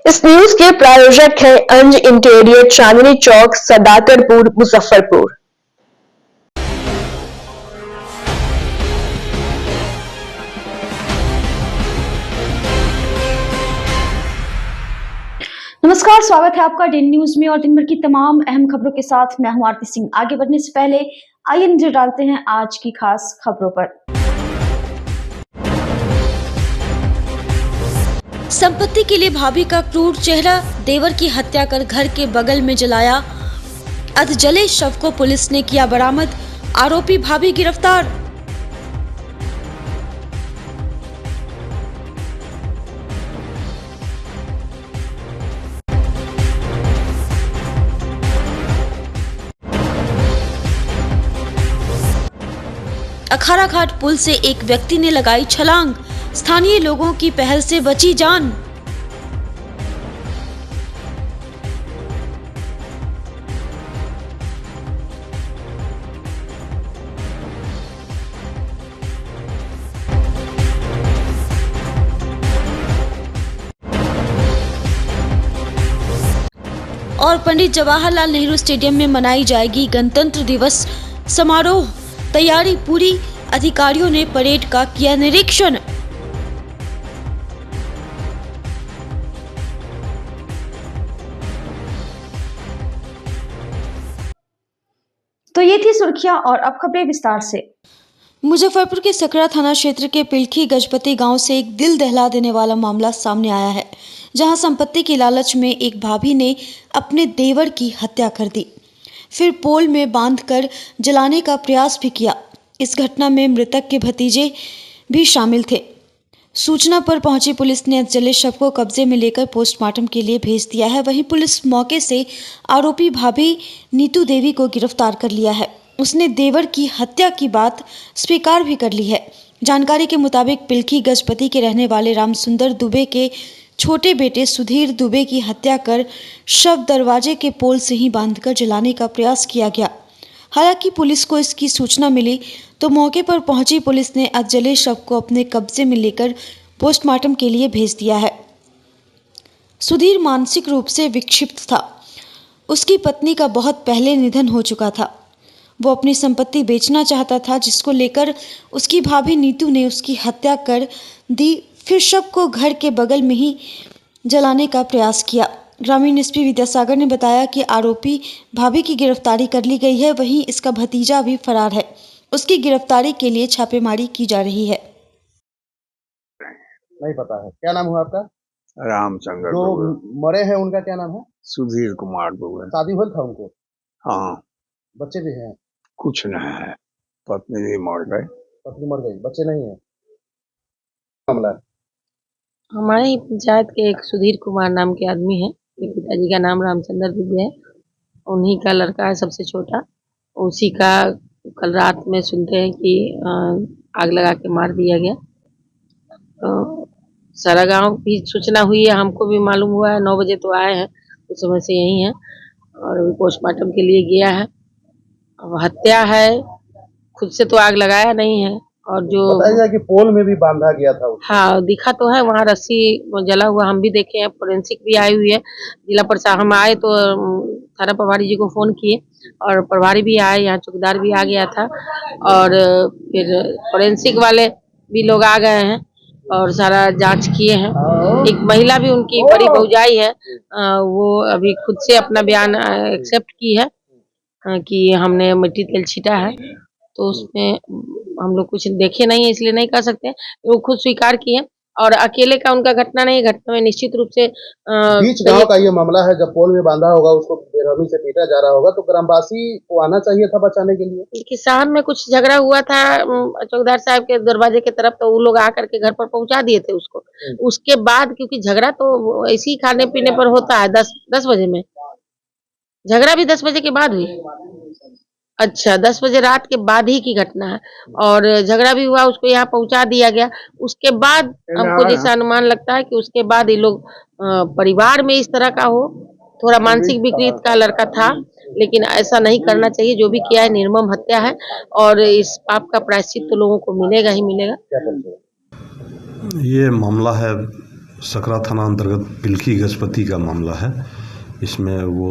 इस न्यूज के प्रायोजक हैं अंज इंटीरियर, चांदनी चौक, सदाकतपुर, मुजफ्फरपुर। नमस्कार, स्वागत है आपका डेन न्यूज में और दिन भर की तमाम अहम खबरों के साथ मैं हूं आरती सिंह। आगे बढ़ने से पहले आइए नजर डालते हैं आज की खास खबरों पर। संपत्ति के लिए भाभी का क्रूर चेहरा, देवर की हत्या कर घर के बगल में जलाया। अधजले शव को पुलिस ने किया बरामद, आरोपी भाभी गिरफ्तार। अखाड़ा घाट पुल से एक व्यक्ति ने लगाई छलांग, स्थानीय लोगों की पहल से बची जान। और पंडित जवाहरलाल नेहरू स्टेडियम में मनाई जाएगी गणतंत्र दिवस समारोह, तैयारी पूरी, अधिकारियों ने परेड का किया निरीक्षण। तो ये थी सुर्खियां और अब खबरें विस्तार से। मुजफ्फरपुर के सकरा थाना क्षेत्र के पिलखी गजपति गांव से एक दिल दहला देने वाला मामला सामने आया है, जहां संपत्ति की लालच में एक भाभी ने अपने देवर की हत्या कर दी, फिर पोल में बांधकर जलाने का प्रयास भी किया। इस घटना में मृतक के भतीजे भी शामिल थे। सूचना पर पहुंची पुलिस ने जले शव को कब्जे में लेकर पोस्टमार्टम के लिए भेज दिया है। वहीं पुलिस मौके से आरोपी भाभी नीतू देवी को गिरफ्तार कर लिया है। उसने देवर की हत्या की बात स्वीकार भी कर ली है। जानकारी के मुताबिक पिलखी गजपति के रहने वाले रामसुंदर दुबे के छोटे बेटे सुधीर दुबे की हत्या कर शव दरवाजे के पोल से ही बांधकर जलाने का प्रयास किया गया। हालांकि पुलिस को इसकी सूचना मिली तो मौके पर पहुंची पुलिस ने अधजले शव को अपने कब्जे में लेकर पोस्टमार्टम के लिए भेज दिया है। सुधीर मानसिक रूप से विक्षिप्त था। उसकी पत्नी का बहुत पहले निधन हो चुका था। वो अपनी संपत्ति बेचना चाहता था, जिसको लेकर उसकी भाभी नीतू ने उसकी हत्या कर दी, फिर शव को घर के बगल में ही जलाने का प्रयास किया। ग्रामीण एसपी विद्यासागर ने बताया कि आरोपी भाभी की गिरफ्तारी कर ली गई है। वहीं इसका भतीजा भी फरार है। उसकी गिरफ्तारी के लिए छापेमारी की जा रही है। नहीं पता है। क्या नाम हुआ आपका? रामचंद्र। जो मरे हैं उनका क्या नाम है? सुधीर कुमार दुबे। शादी हुआ था उनको? हाँ। बच्चे भी हैं? कुछ नहीं है, पत्नी भी मर गई। पत्नी मर गई, बच्चे नहीं है। मामला हमारे ही पंचायत के एक सुधीर कुमार नाम के आदमी है। पिताजी का नाम रामचंद्र दुबे है। उन्हीं का लड़का है सबसे छोटा। उसी का कल रात में सुनते हैं कि आग लगा के मार दिया गया। तो सारा गांव भी सूचना हुई है, हमको भी मालूम हुआ है। 9 बजे तो आए हैं, उस समय से यही है और अभी पोस्टमार्टम के लिए गया है। अब हत्या है, खुद से तो आग लगाया नहीं है। और जो बताइए कि पोल में भी बांधा गया था उसको। हाँ, दिखा तो है वहाँ रस्सी जला हुआ, हम भी देखे हैं। फोरेंसिक भी आई हुई है। जिला प्रशासन हम आए तो थाना प्रभारी जी को फोन किए और प्रभारी भी आए, यहाँ चौकीदार भी आ गया था और फिर फोरेंसिक वाले भी लोग आ गए हैं और सारा जांच किए हैं। एक महिला भी उनकी बड़ी भौजाई है, वो अभी खुद से अपना बयान एक्सेप्ट की है कि हमने मिट्टी तेल छीटा है। तो उसमें हम लोग कुछ देखे नहीं है, इसलिए नहीं कह सकते। वो खुद स्वीकार किए और अकेले का उनका घटना नहीं, घटना में निश्चित रूप से बीच गांव का ये मामला है। जब पोल में बांधा होगा, उसको बेरहमी से पीटा जा रहा होगा, तो ग्रामवासी को आना चाहिए था बचाने के लिए। किसान में कुछ झगड़ा हुआ था चौकीदार साहब के दरवाजे की तरफ, तो वो लोग आकर के घर पर पहुंचा दिए थे उसको। उसके बाद क्योंकि झगड़ा तो ऐसे ही खाने पीने पर होता है, 10 बजे में झगड़ा भी 10 बजे के बाद हुई। अच्छा, 10 बजे रात के बाद ही की घटना है और झगड़ा भी हुआ, उसको यहाँ पहुंचा दिया गया। उसके बाद हमको जैसा अनुमान लगता है कि उसके बाद ये लोग परिवार में इस तरह का हो, थोड़ा मानसिक विकृत का लड़का था, लेकिन ऐसा नहीं करना चाहिए। जो भी किया है निर्मम हत्या है और इस पाप का प्रायश्चित तो लोगों को मिलेगा ही मिलेगा। ये मामला है सकरा थाना अंतर्गत पिलखी गजपति का मामला है। इसमें वो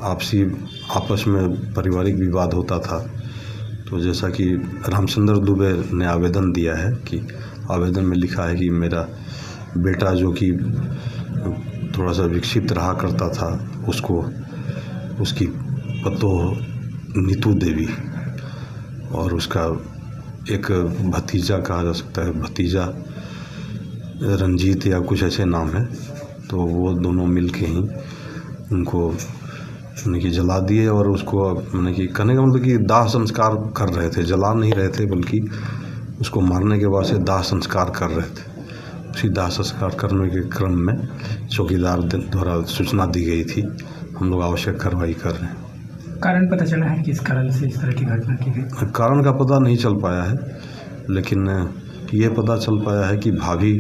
आपस में पारिवारिक विवाद होता था। तो जैसा कि रामचंद्र दुबे ने आवेदन दिया है कि आवेदन में लिखा है कि मेरा बेटा जो कि थोड़ा सा विक्षिप्त रहा करता था, उसको उसकी पतोह नीतू देवी और उसका एक भतीजा कहा जा सकता है, भतीजा रंजीत या कुछ ऐसे नाम है, तो वो दोनों मिल के ही उनको मैंने कि जला दिए और उसको मैंने कि कहने का मतलब कि दाह संस्कार कर रहे थे, जला नहीं रहे थे बल्कि उसको मारने के बाद से दाह संस्कार कर रहे थे। उसी दाह संस्कार करने के क्रम में चौकीदार द्वारा सूचना दी गई थी। हम लोग आवश्यक कार्रवाई कर रहे हैं। कारण पता चला है किस कारण से इस तरह की घटना की गई? कारण का पता नहीं चल पाया है, लेकिन ये पता चल पाया है कि भाभी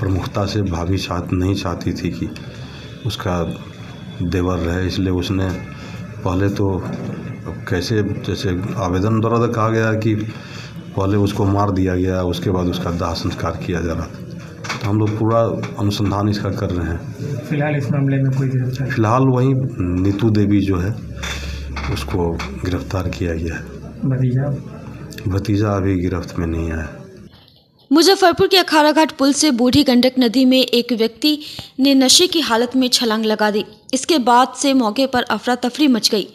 प्रमुखता से भाभी नहीं चाहती थी कि उसका देवर रहे, इसलिए उसने पहले तो कैसे जैसे आवेदन द्वारा तो कहा गया कि पहले उसको मार दिया गया, उसके बाद उसका दाह संस्कार किया जा रहा था। तो हम लोग पूरा अनुसंधान इसका कर रहे हैं। फिलहाल इस मामले में कोई गिरफ्तार? फिलहाल वही नीतू देवी जो है उसको गिरफ्तार किया गया है। भतीजा अभी गिरफ्त में नहीं आया। मुजफ्फरपुर के अखाड़ा घाट पुल से बूढ़ी गंडक नदी में एक व्यक्ति ने नशे की हालत में छलांग लगा दी। इसके बाद से मौके पर अफरा तफरी मच गई।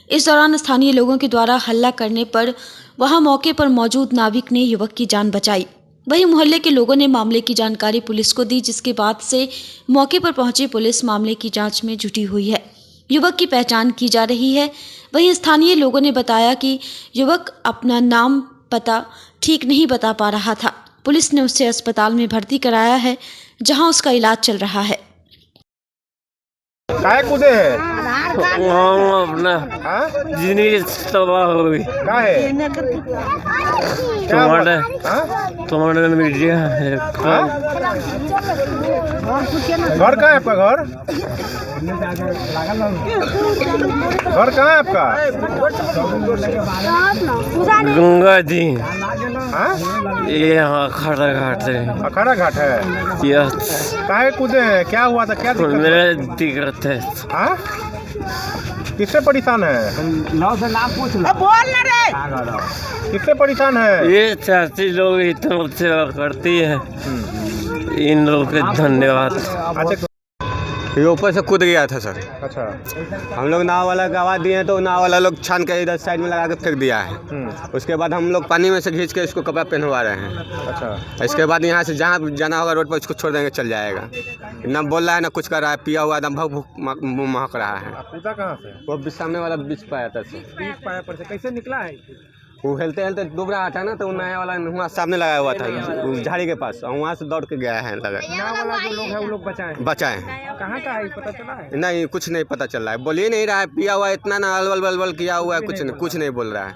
इस दौरान स्थानीय लोगों के द्वारा हल्ला करने पर वहां मौके पर मौजूद नाविक ने युवक की जान बचाई। वहीं मोहल्ले के लोगों ने मामले की जानकारी पुलिस को दी, जिसके बाद से मौके पर पहुंची पुलिस मामले की जांच में जुटी हुई है। युवक की पहचान की जा रही है। वहीं स्थानीय लोगों ने बताया कि युवक अपना नाम पता ठीक नहीं बता पा रहा था। पुलिस ने उसे अस्पताल में भर्ती कराया है, जहां उसका इलाज चल रहा है। काहे कूदे है? अपना जिंदगी तबाह हो गई। काहे? टमाटर मीडिया घर कहाँ है आपका? घर कहाँ है आपका? गंगा जी। हाँ? ये अखाड़ा घाट है। अखाड़ा घाट है? यस। काहे कूदे हैं? क्या हुआ था? क्या दिक्कत? मेरा दिक्कत है। हाँ? किससे परेशान है? बोल ना रे। किससे परेशान है? ये चाची लोग इतना सेवा करती है, इन लोग के धन्यवाद। अच्छा, ये ऊपर से कूद गया था सर। अच्छा। हम लोग नाव वाला का आवाज़ दिए तो नाव वाला लोग छान के इधर साइड में लगा के फेंक दिया है। उसके बाद हम लोग पानी में से खींच के इसको कपड़ा पहनवा रहे हैं। अच्छा। इसके बाद यहाँ से जहाँ जाना होगा रोड पर उसको छोड़ देंगे, चल जाएगा। ना बोल रहा है ना कुछ कर रहा है, पिया हुआ एकदम भूख महक रहा है। कूदा कहाँ से? वो सामने वाला बीच पाया था सर। बीच पाया पर से कैसे निकला है? वो हेलते हेलते डूब रहा था ना, तो नया वाला वहाँ सामने लगाया हुआ था झाड़ी के पास, और वहाँ से दौड़ के गया है। लगा नया वाला जो लोग है वो लोग बचाए। कहाँ का है पता चला है? नहीं, कुछ नहीं पता चल रहा है। बोल ही नहीं रहा है, पिया हुआ इतना ना अलवल बलबल किया हुआ है, कुछ नहीं बोल रहा है।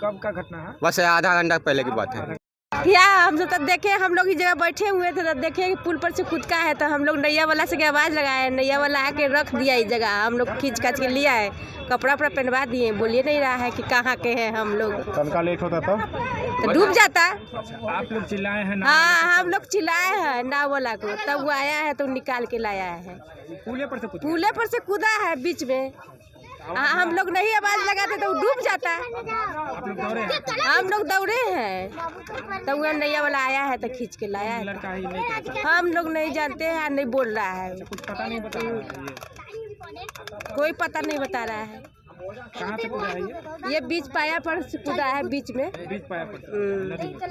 कब का घटना है? बस आधा घंटा पहले की बात है। क्या हम सब तब देखे, हम लोग इस जगह बैठे हुए थे तो देखे कि पुल पर से कूद का है, तो हम लोग नैया वाला से आवाज़ लगाए, नैया वाला आके रख दिया इस जगह। हम लोग खींच खाच के लिया है, कपड़ा पहनवा दिए। बोलिए नहीं रहा है कि कहाँ के हैं हम लोग। तनका लेट होता तो डूब जाता। आप लोग चिल्लाए हैं? हाँ, हम लोग चिल्लाए हैं नाव वाला को, तब वो आया है तो निकाल के लाया है। पुले पर से कूदा है बीच में। हम लोग नहीं आवाज लगाते तो डूब जाता। हम लोग दौड़े हैं तो वह नैया वाला आया है तो खींच के लाया है। हम लोग नहीं जानते हैं, नहीं बोल रहा है, कोई पता नहीं बता रहा है। कहाँ से कूदा है ये बीच पाया पर से कूदा है, बीच में पाया पर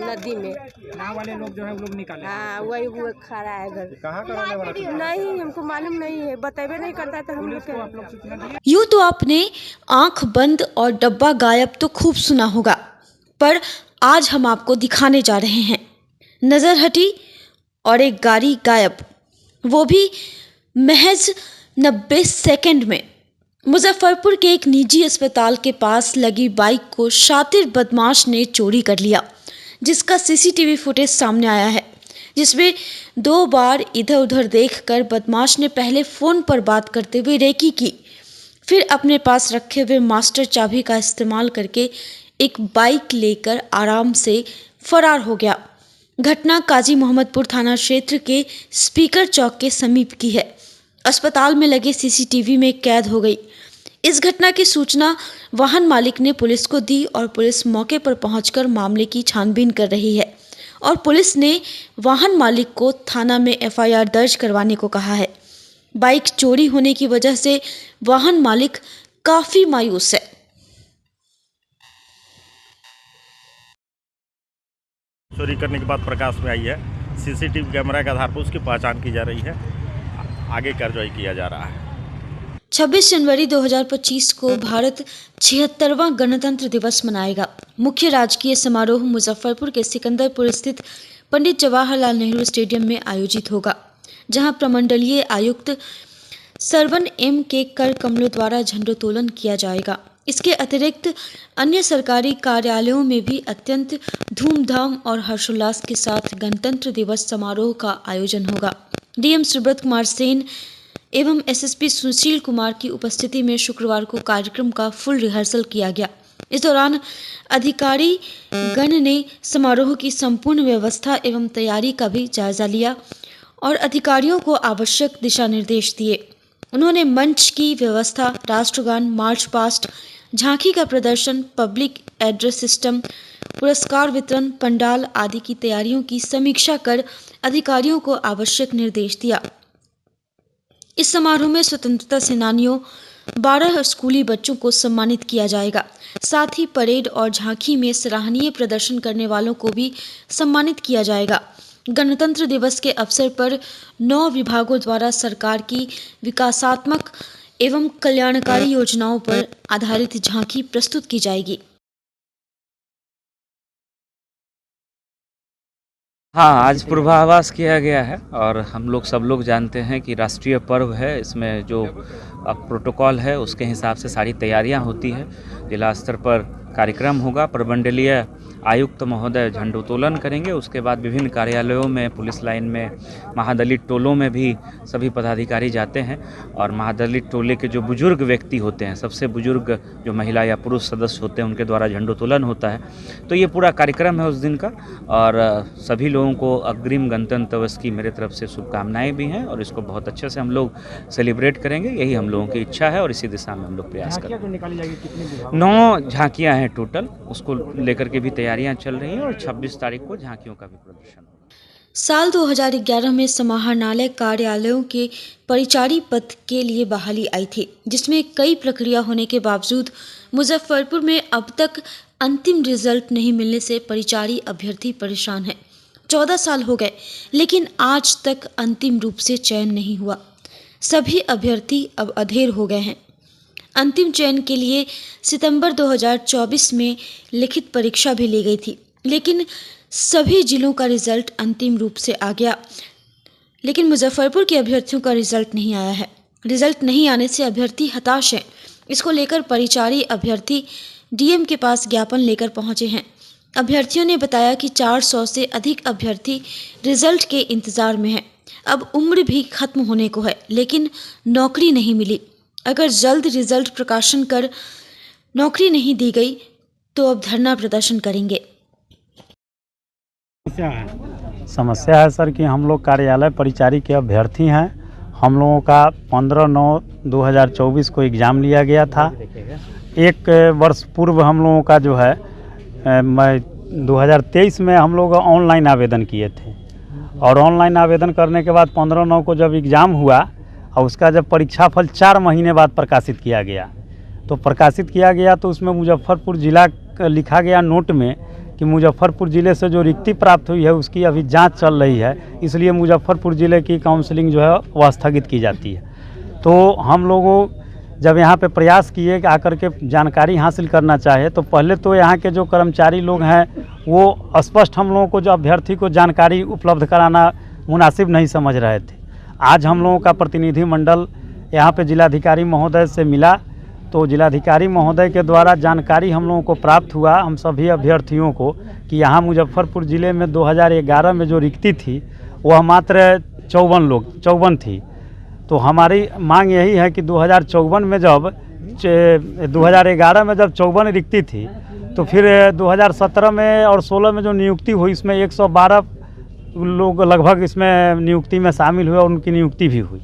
नदी में। नाव वाले लोग जो है वो लोग निकाले। हाँ, वही वो खड़ा है घर। कहाँ का रहने वाला था? नहीं, हमको मालूम नहीं है, बताबे नहीं करता था हम लोग को। यूँ तो आपने आंख बंद और डब्बा गायब तो खूब सुना होगा, पर आज हम आपको दिखाने जा रहे हैं नज़र हटी और एक गाड़ी गायब, वो भी महज 90 सेकंड में। मुजफ्फरपुर के एक निजी अस्पताल के पास लगी बाइक को शातिर बदमाश ने चोरी कर लिया, जिसका सीसीटीवी फुटेज सामने आया है, जिसमें 2 बार इधर उधर देखकर बदमाश ने पहले फ़ोन पर बात करते हुए रेकी की, फिर अपने पास रखे हुए मास्टर चाबी का इस्तेमाल करके एक बाइक लेकर आराम से फरार हो गया। घटना काजी मोहम्मदपुर थाना क्षेत्र के स्पीकर चौक के समीप की है। अस्पताल में लगे सीसीटीवी में कैद हो गई। इस घटना की सूचना वाहन मालिक ने पुलिस को दी और पुलिस मौके पर पहुंचकर मामले की छानबीन कर रही है और पुलिस ने वाहन मालिक को थाना में एफआईआर दर्ज करवाने को कहा है। बाइक चोरी होने की वजह से वाहन मालिक काफी मायूस है। चोरी करने के बाद प्रकाश में आई है। सीसीटीवी कैमरा के आधार पर उसकी पहचान की जा रही है। आगे कार्रवाई किया जा रहा है। 26 जनवरी 2025 को भारत 76वां गणतंत्र दिवस मनाएगा। मुख्य राजकीय समारोह मुजफ्फरपुर के सिकंदरपुर स्थित पंडित जवाहरलाल नेहरू स्टेडियम में आयोजित होगा, जहां प्रमंडलीय आयुक्त सरवन एम के कर कमलों द्वारा झंडोत्तोलन किया जाएगा। इसके अतिरिक्त अन्य सरकारी कार्यालयों में भी अत्यंत धूमधाम और हर्षोल्लास के साथ गणतंत्र दिवस समारोह का आयोजन होगा। डीएम सुब्रत कुमार सेन एवं एसएसपी सुशील कुमार की उपस्थिति में शुक्रवार को कार्यक्रम का फुल रिहर्सल किया गया। इस दौरान अधिकारी गण ने समारोह की संपूर्ण व्यवस्था एवं तैयारी का भी जायजा लिया और अधिकारियों को आवश्यक दिशा निर्देश दिए। उन्होंने मंच की व्यवस्था, राष्ट्रगान, मार्च पास्ट, झांकी का प्रदर्शन, पब्लिक एड्रेस सिस्टम, पुरस्कार वितरण, पंडाल आदि की तैयारियों की समीक्षा कर अधिकारियों को आवश्यक निर्देश दिया। इस समारोह में स्वतंत्रता सेनानियों 12 स्कूली बच्चों को सम्मानित किया जाएगा। साथ ही परेड और झांकी में सराहनीय प्रदर्शन करने वालों को भी सम्मानित किया जाएगा। गणतंत्र दिवस के अवसर पर 9 विभागों द्वारा सरकार की विकासात्मक एवं कल्याणकारी योजनाओं पर आधारित झांकी प्रस्तुत की जाएगी। हाँ, आज पूर्वाभास किया गया है और हम लोग सब लोग जानते हैं कि राष्ट्रीय पर्व है। इसमें जो प्रोटोकॉल है उसके हिसाब से सारी तैयारियां होती है। जिला स्तर पर कार्यक्रम होगा। प्रमंडलीय आयुक्त महोदय झंडोत्तोलन करेंगे। उसके बाद विभिन्न कार्यालयों में, पुलिस लाइन में, महादलित टोलों में भी सभी पदाधिकारी जाते हैं और महादलित टोले के जो बुजुर्ग व्यक्ति होते हैं, सबसे बुजुर्ग जो महिला या पुरुष सदस्य होते हैं, उनके द्वारा झंडोत्तोलन होता है। तो ये पूरा कार्यक्रम है उस दिन का और सभी लोगों को अग्रिम गणतंत्र दिवस की मेरे तरफ से शुभकामनाएं भी हैं और इसको बहुत अच्छे से हम लोग सेलिब्रेट करेंगे। यही हम लोगों की इच्छा है और इसी दिशा में हम लोग प्रयास करेंगे। 9 झांकियाँ हैं टोटल, उसको लेकर के भी तैयारियां चल रही हैं और 26 तारीख को झांकियों का भी प्रदर्शन होगा। साल 2011 में समाहरणालय कार्यालयों के परिचारी पद के लिए बहाली आई थी, जिसमें कई प्रक्रिया होने के बावजूद मुजफ्फरपुर में अब तक अंतिम रिजल्ट नहीं मिलने से परिचारी अभ्यर्थी परेशान हैं। 14 साल हो गए लेकिन आज तक अंतिम रूप से चयन नहीं हुआ। सभी अभ्यर्थी अब अधेर हो गए हैं। अंतिम चयन के लिए सितंबर 2024 में लिखित परीक्षा भी ली गई थी, लेकिन सभी जिलों का रिजल्ट अंतिम रूप से आ गया, लेकिन मुजफ्फरपुर के अभ्यर्थियों का रिजल्ट नहीं आया है। रिजल्ट नहीं आने से अभ्यर्थी हताश हैं। इसको लेकर परिचारी अभ्यर्थी डीएम के पास ज्ञापन लेकर पहुंचे हैं। अभ्यर्थियों ने बताया कि 400 से अधिक अभ्यर्थी रिजल्ट के इंतजार में हैं। अब उम्र भी खत्म होने को है, लेकिन नौकरी नहीं मिली। अगर जल्द रिजल्ट प्रकाशन कर नौकरी नहीं दी गई तो अब धरना प्रदर्शन करेंगे। समस्या है सर कि हम लोग कार्यालय परिचारी के अभ्यर्थी हैं। हम लोगों का 15/9/2024 को एग्ज़ाम लिया गया था। एक वर्ष पूर्व हम लोगों का जो है 2023 में हम लोग ऑनलाइन आवेदन किए थे और ऑनलाइन आवेदन करने के बाद 15/9 को जब एग्ज़ाम हुआ और उसका जब परीक्षा फल 4 महीने बाद प्रकाशित किया गया तो उसमें मुजफ्फरपुर ज़िला लिखा गया नोट में कि मुजफ्फरपुर ज़िले से जो रिक्ति प्राप्त हुई है उसकी अभी जांच चल रही है, इसलिए मुजफ्फरपुर ज़िले की काउंसलिंग जो है वह स्थगित की जाती है। तो हम लोगों जब यहाँ पे प्रयास किए कि आकर के जानकारी हासिल करना चाहे तो पहले तो यहाँ के जो कर्मचारी लोग हैं वो स्पष्ट हम लोगों को जो अभ्यर्थी को जानकारी उपलब्ध कराना मुनासिब नहीं समझ रहे थे। आज हम लोगों का प्रतिनिधि मंडल यहाँ पे जिलाधिकारी महोदय से मिला तो जिलाधिकारी महोदय के द्वारा जानकारी हम लोगों को प्राप्त हुआ, हम सभी अभ्यर्थियों को, कि यहाँ मुजफ्फरपुर ज़िले में 2011 में जो रिक्ति थी वह मात्र 54 थी। तो हमारी मांग यही है कि 2054 में जब 2011 में जब 54 रिक्ति थी तो फिर 2017 में और 16 में जो नियुक्ति हुई इसमें 112 लोग लगभग इसमें नियुक्ति में शामिल हुए और उनकी नियुक्ति भी हुई।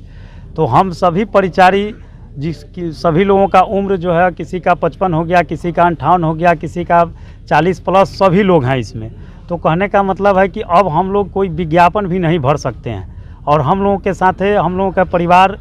तो हम सभी परिचारी जिसकी सभी लोगों का उम्र जो है, किसी का 55 हो गया, किसी का 58 हो गया, किसी का 40 प्लस, सभी लोग हैं इसमें। तो कहने का मतलब है कि अब हम लोग कोई विज्ञापन भी नहीं भर सकते हैं और हम लोगों के साथ है हम लोगों का परिवार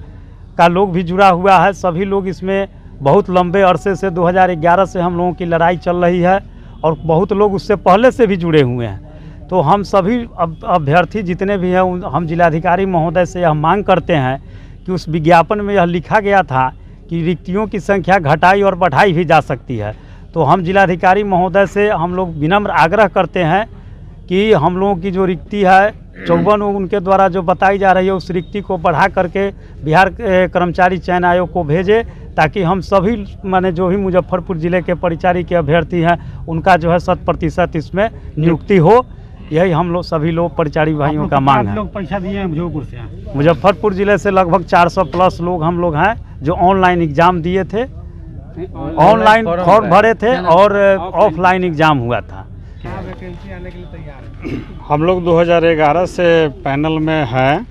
का लोग भी जुड़ा हुआ है। सभी लोग इसमें बहुत लंबे अरसे से 2011 से हम लोगों की लड़ाई चल रही है और बहुत लोग उससे पहले से भी जुड़े हुए हैं। तो हम सभी अभ्यर्थी जितने भी हैं हम जिलाधिकारी महोदय से यह मांग करते हैं कि उस विज्ञापन में यह लिखा गया था कि रिक्तियों की संख्या घटाई और बढ़ाई भी जा सकती है। तो हम जिलाधिकारी महोदय से हम लोग विनम्र आग्रह करते हैं कि हम लोगों की जो रिक्ति है 54 उनके द्वारा जो बताई जा रही है उस रिक्ति को बढ़ा करके बिहार कर्मचारी चयन आयोग को भेजे, ताकि हम सभी माने जो भी मुजफ्फरपुर ज़िले के परिचारी के अभ्यर्थी हैं उनका जो है 100% इसमें नियुक्ति हो। यही हम लोग सभी लोग परिचारी भाइयों का मांग है। लोग परीक्षा दिए हैं मुजफ्फरपुर से? मुजफ्फरपुर ज़िले से लगभग 400 प्लस लोग हम लोग हैं जो ऑनलाइन एग्ज़ाम दिए थे, ऑनलाइन फॉर्म भरे थे और ऑफलाइन एग्ज़ाम हुआ था। हम लोग 2011 से पैनल में हैं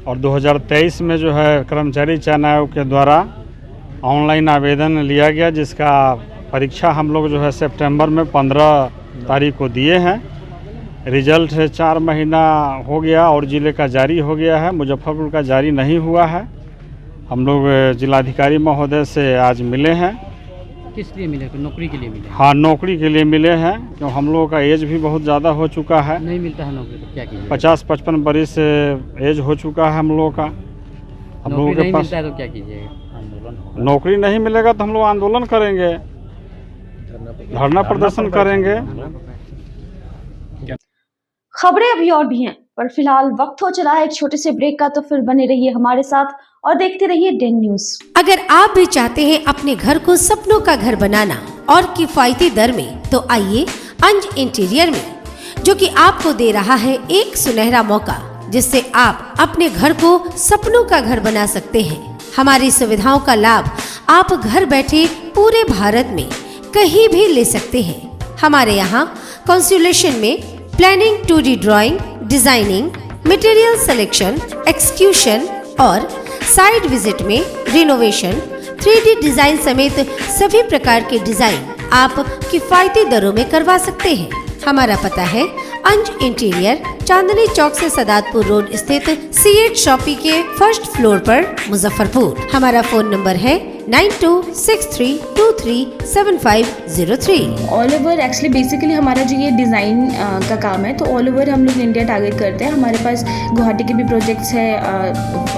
और 2023 में जो है कर्मचारी चयन आयोग के द्वारा ऑनलाइन आवेदन लिया गया, जिसका परीक्षा हम लोग जो है सितंबर में 15 तारीख को दिए हैं। रिजल्ट 4 महीना हो गया और ज़िले का जारी हो गया है, मुजफ्फरपुर का जारी नहीं हुआ है। हम लोग जिलाधिकारी महोदय से आज मिले हैं। किस लिए मिले? नौकरी के लिए मिले? हाँ, नौकरी के लिए मिले हैं, क्यों हम लोगों का एज भी बहुत ज़्यादा हो चुका है। नहीं मिलता है नौकरी तो क्या कीजिए? 50-55 बरिस एज हो चुका है हम लोगों का। हम लोगों के पास मिलता है तो क्या कीजिएगा? आंदोलन? नौकरी नहीं मिलेगा तो हम लोग आंदोलन करेंगे, धरना प्रदर्शन करेंगे। खबरें अभी और भी हैं, पर फिलहाल वक्त हो चला है एक छोटे से ब्रेक का। तो फिर बने रहिए हमारे साथ और देखते रहिए डेन न्यूज। अगर आप भी चाहते हैं अपने घर को सपनों का घर बनाना और किफायती दर में, तो आइए अंज इंटीरियर में, जो कि आपको दे रहा है एक सुनहरा मौका, जिससे आप अपने घर को सपनों का घर बना सकते हैं। हमारी सुविधाओं का लाभ आप घर बैठे पूरे भारत में कहीं भी ले सकते हैं। हमारे यहाँ कंसुलेशन में planning, 2D drawing, designing, material selection, execution और साइट विजिट में रिनोवेशन, 3D डिजाइन समेत सभी प्रकार के डिजाइन आप किफायती दरों में करवा सकते हैं। हमारा पता है अंज इंटीरियर, चांदनी चौक से सदातपुर रोड स्थित C8 शॉपी के फर्स्ट फ्लोर पर, मुजफ्फरपुर। हमारा फोन नंबर है 9263237503। ऑल ओवर एक्चुअली बेसिकली हमारा जो ये डिज़ाइन का काम है, तो ऑल ओवर हम लोग इंडिया टारगेट करते हैं। हमारे पास गुवाहाटी के भी प्रोजेक्ट्स है,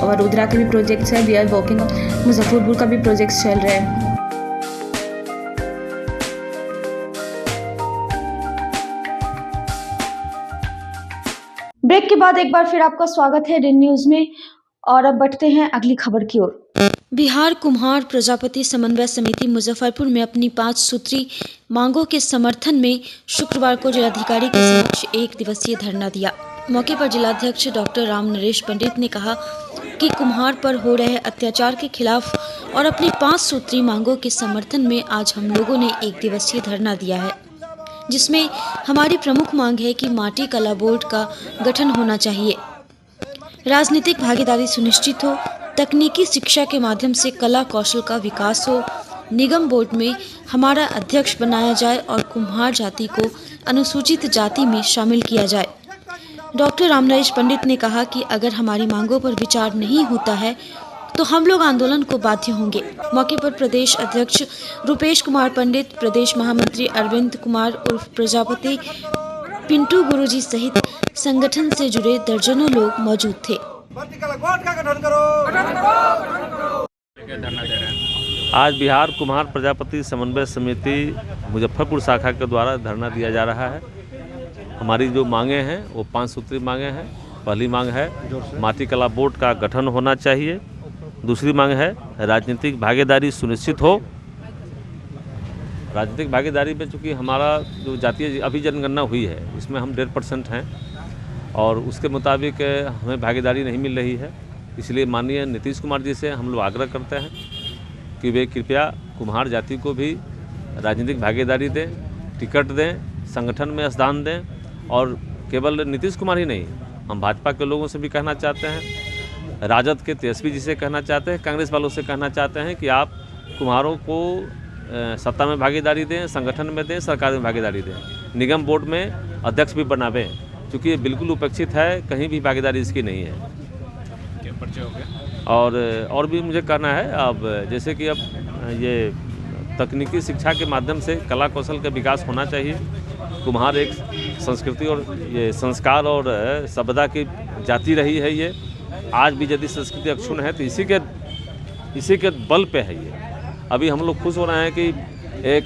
वडोदरा के भी प्रोजेक्ट्स है, वी आर वर्किंग, मुजफ्फरपुर का भी प्रोजेक्ट्स चल रहे हैं। ब्रेक के बाद एक बार फिर आपका स्वागत है डेन न्यूज में और अब बढ़ते हैं अगली खबर की ओर। बिहार कुम्हार प्रजापति समन्वय समिति मुजफ्फरपुर में अपनी 5 सूत्री मांगों के समर्थन में शुक्रवार को जिलाधिकारी के समक्ष 1 दिवसीय धरना दिया। मौके पर जिलाध्यक्ष डॉक्टर राम नरेश पंडित ने कहा कि कुम्हार पर हो रहे अत्याचार के खिलाफ और अपनी 5 सूत्री मांगों के समर्थन में आज हम लोगों ने 1 दिवसीय धरना दिया है, जिसमें हमारी प्रमुख मांग है कि माटी कला बोर्ड का गठन होना चाहिए, राजनीतिक भागीदारी सुनिश्चित हो, तकनीकी शिक्षा के माध्यम से कला कौशल का विकास हो, निगम बोर्ड में हमारा अध्यक्ष बनाया जाए और कुम्हार जाति को अनुसूचित जाति में शामिल किया जाए। डॉक्टर रामनरेश पंडित ने कहा कि अगर हमारी मांगों पर विचार नहीं होता है तो हम लोग आंदोलन को बाध्य होंगे। मौके पर प्रदेश अध्यक्ष रूपेश कुमार पंडित, प्रदेश महामंत्री अरविंद कुमार उर्फ प्रजापति, पिंटू गुरुजी सहित संगठन से जुड़े दर्जनों लोग मौजूद थे। आज बिहार कुम्हार प्रजापति समन्वय समिति मुजफ्फरपुर शाखा के द्वारा धरना दिया जा रहा है। हमारी जो मांगे हैं वो 5 सूत्री मांगे हैं। पहली मांग है माटी कला बोर्ड का गठन होना चाहिए। दूसरी मांग है राजनीतिक भागीदारी सुनिश्चित हो। राजनीतिक भागीदारी में चूँकि हमारा जो जातीय अभी जनगणना हुई है इसमें हम 1.5% हैं और उसके मुताबिक हमें भागीदारी नहीं मिल रही है। इसलिए माननीय नीतीश कुमार जी से हम लोग आग्रह करते हैं कि वे कृपया कुम्हार जाति को भी राजनीतिक भागीदारी दें, टिकट दें, संगठन में स्थान दें और केवल नीतीश कुमार ही नहीं हम भाजपा के लोगों से भी कहना चाहते हैं, राजद के तेजस्वी जी से कहना चाहते हैं, कांग्रेस वालों से कहना चाहते हैं कि आप कुम्हारों को सत्ता में भागीदारी दें, संगठन में दें, सरकार में भागीदारी दें, निगम बोर्ड में अध्यक्ष भी बनावें, क्योंकि ये बिल्कुल उपेक्षित है, कहीं भी भागीदारी इसकी नहीं है। क्या परिचय हो गया? और भी मुझे कहना है, अब जैसे कि अब ये तकनीकी शिक्षा के माध्यम से कला कौशल का विकास होना चाहिए। कुम्हार एक संस्कृति और ये संस्कार और सभ्यता की जाति रही है। ये आज भी यदि संस्कृति अक्षुण्ण है तो इसी के बल पे है ये। अभी हम लोग खुश हो रहे हैं कि एक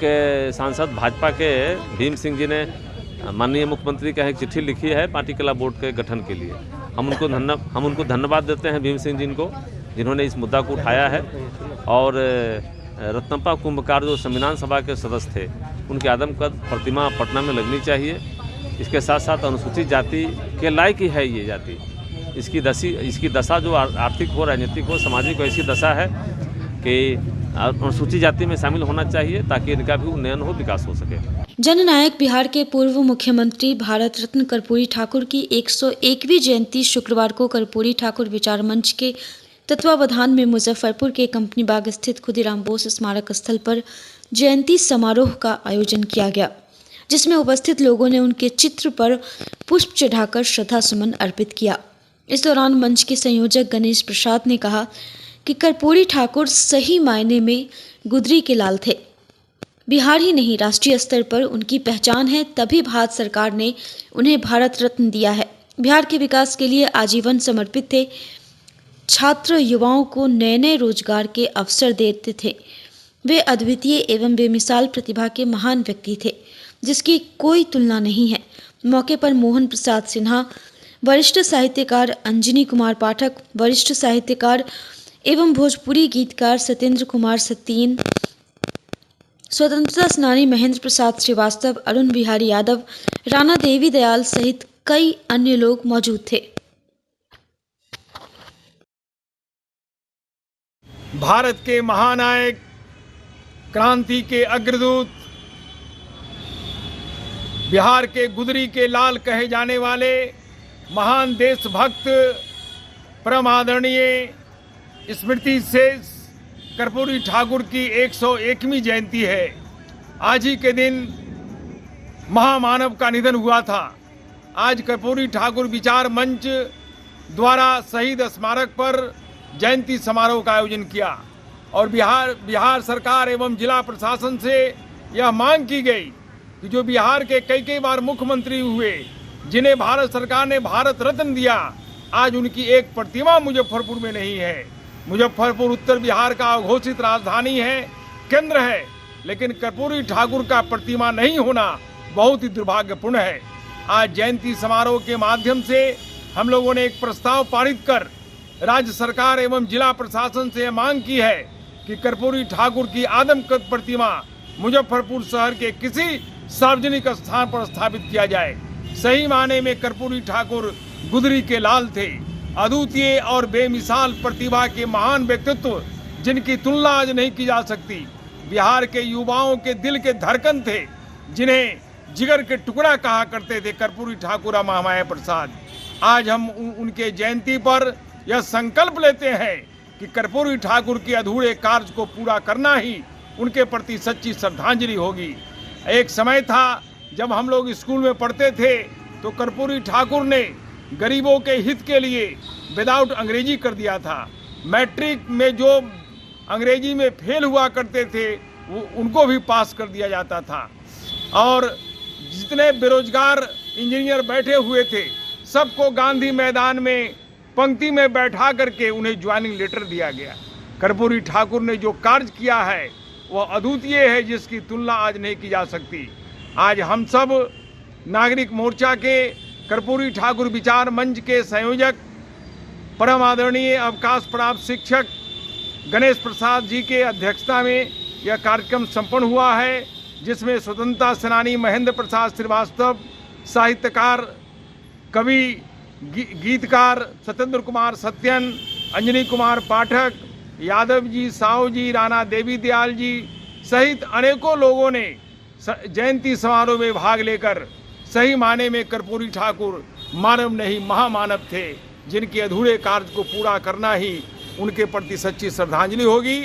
सांसद भाजपा के भीम सिंह जी ने माननीय मुख्यमंत्री का एक चिट्ठी लिखी है पार्टी कला बोर्ड के गठन के लिए। हम उनको धन्यवाद देते हैं भीम सिंह जी को, जिन्होंने इस मुद्दा को उठाया है। और रत्नप्पा कुंभकार जो संविधान सभा के सदस्य थे, उनकी आदमकद प्रतिमा पटना में लगनी चाहिए। इसके साथ साथ अनुसूचित जाति के लायक ही है ये जाति। इसकी दशा जो आर्थिक हो, राजनीतिक हो, सामाजिक हो, ऐसी दशा है कि अनुसूचित जाति में शामिल होना चाहिए ताकि इनका भी उन्नयन हो, विकास हो सके। जननायक बिहार के पूर्व मुख्यमंत्री भारत रत्न कर्पूरी ठाकुर की 101वीं जयंती शुक्रवार को कर्पूरी ठाकुर विचार मंच के तत्वावधान में मुजफ्फरपुर के कंपनी बाग स्थित खुदीराम बोस स्मारक स्थल पर जयंती समारोह का आयोजन किया गया, जिसमें उपस्थित लोगों ने उनके चित्र पर पुष्प चढ़ाकर श्रद्धा सुमन अर्पित किया। इस दौरान मंच के संयोजक गणेश प्रसाद ने कहा कि कर्पूरी ठाकुर सही मायने में गुदरी के लाल थे। बिहार ही नहीं, राष्ट्रीय स्तर पर उनकी पहचान है, तभी भारत सरकार ने उन्हें भारत रत्न दिया है। बिहार के विकास के लिए आजीवन समर्पित थे। छात्र युवाओं को नए नए रोजगार के अवसर देते थे। वे अद्वितीय एवं बेमिसाल प्रतिभा के महान व्यक्ति थे, जिसकी कोई तुलना नहीं है। मौके पर मोहन प्रसाद सिन्हा, वरिष्ठ साहित्यकार अंजनी कुमार पाठक, वरिष्ठ साहित्यकार एवं भोजपुरी गीतकार सत्येंद्र कुमार सतीन, स्वतंत्रता सेनानी महेंद्र प्रसाद श्रीवास्तव, अरुण बिहारी यादव, राणा देवी दयाल सहित कई अन्य लोग मौजूद थे। भारत के महानायक, क्रांति के अग्रदूत, बिहार के गुदरी के लाल कहे जाने वाले महान देशभक्त परम आदरणीय स्मृति शेष कर्पूरी ठाकुर की 101वीं जयंती है। आज ही के दिन महामानव का निधन हुआ था। आज कर्पूरी ठाकुर विचार मंच द्वारा शहीद स्मारक पर जयंती समारोह का आयोजन किया और बिहार सरकार एवं जिला प्रशासन से यह मांग की गई कि जो बिहार के कई बार मुख्यमंत्री हुए, जिन्हें भारत सरकार ने भारत रत्न दिया, आज उनकी एक प्रतिमा मुजफ्फरपुर में नहीं है। मुजफ्फरपुर उत्तर बिहार का घोषित राजधानी है, केंद्र है, लेकिन कर्पूरी ठाकुर का प्रतिमा नहीं होना बहुत ही दुर्भाग्यपूर्ण है। आज जयंती समारोह के माध्यम से हम लोगों ने एक प्रस्ताव पारित कर राज्य सरकार एवं जिला प्रशासन से मांग की है कि कर्पूरी ठाकुर की आदमकद प्रतिमा मुजफ्फरपुर शहर के किसी सार्वजनिक स्थान पर स्थापित किया जाए। सही माने में कर्पूरी ठाकुर गुदरी के लाल थे, अद्वितीय और बेमिसाल प्रतिभा के महान व्यक्तित्व, जिनकी तुलना आज नहीं की जा सकती। बिहार के युवाओं के दिल के धड़कन थे, जिन्हें जिगर के टुकड़ा कहा करते थे कर्पूरी ठाकुर और महामाया प्रसाद। आज हम उनके जयंती पर यह संकल्प लेते हैं कि कर्पूरी ठाकुर के अधूरे कार्य को पूरा करना ही उनके प्रति सच्ची श्रद्धांजलि होगी। एक समय था जब हम लोग स्कूल में पढ़ते थे तो कर्पूरी ठाकुर ने गरीबों के हित के लिए विदाउट अंग्रेजी कर दिया था। मैट्रिक में जो अंग्रेजी में फेल हुआ करते थे वो उनको भी पास कर दिया जाता था और जितने बेरोजगार इंजीनियर बैठे हुए थे सबको गांधी मैदान में पंक्ति में बैठा करके उन्हें ज्वाइनिंग लेटर दिया गया। कर्पूरी ठाकुर ने जो कार्य किया है वह अद्वितीय है, जिसकी तुलना आज नहीं की जा सकती। आज हम सब नागरिक मोर्चा के कर्पूरी ठाकुर विचार मंच के संयोजक परम आदरणीय अवकाश प्राप्त शिक्षक गणेश प्रसाद जी के अध्यक्षता में यह कार्यक्रम संपन्न हुआ है, जिसमें स्वतंत्रता सेनानी महेंद्र प्रसाद श्रीवास्तव, साहित्यकार कवि गीतकार सत्येंद्र कुमार सत्यन, अंजनी कुमार पाठक, यादव जी, साहू जी, राणा देवी दयाल जी सहित अनेकों लोगों ने जयंती समारोह में भाग लेकर सही माने में कर्पूरी ठाकुर मानव नहीं महामानव थे, जिनके अधूरे कार्य को पूरा करना ही उनके प्रति सच्ची श्रद्धांजलि होगी।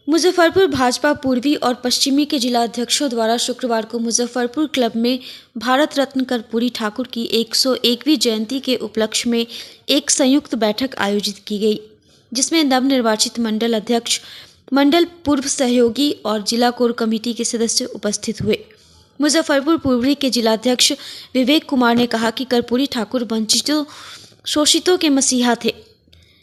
मुजफ्फरपुर भाजपा पूर्वी और पश्चिमी के जिला अध्यक्षों द्वारा शुक्रवार को मुजफ्फरपुर क्लब में भारत रत्न कर्पूरी ठाकुर की 101वीं जयंती के उपलक्ष्य में एक संयुक्त बैठक आयोजित की गई, जिसमें नवनिर्वाचित मंडल अध्यक्ष, मंडल पूर्व सहयोगी और जिला कोर कमेटी के सदस्य उपस्थित हुए। मुजफ्फरपुर पूर्वी के जिलाध्यक्ष विवेक कुमार ने कहा कि कर्पूरी ठाकुर वंचितों शोषितों के मसीहा थे।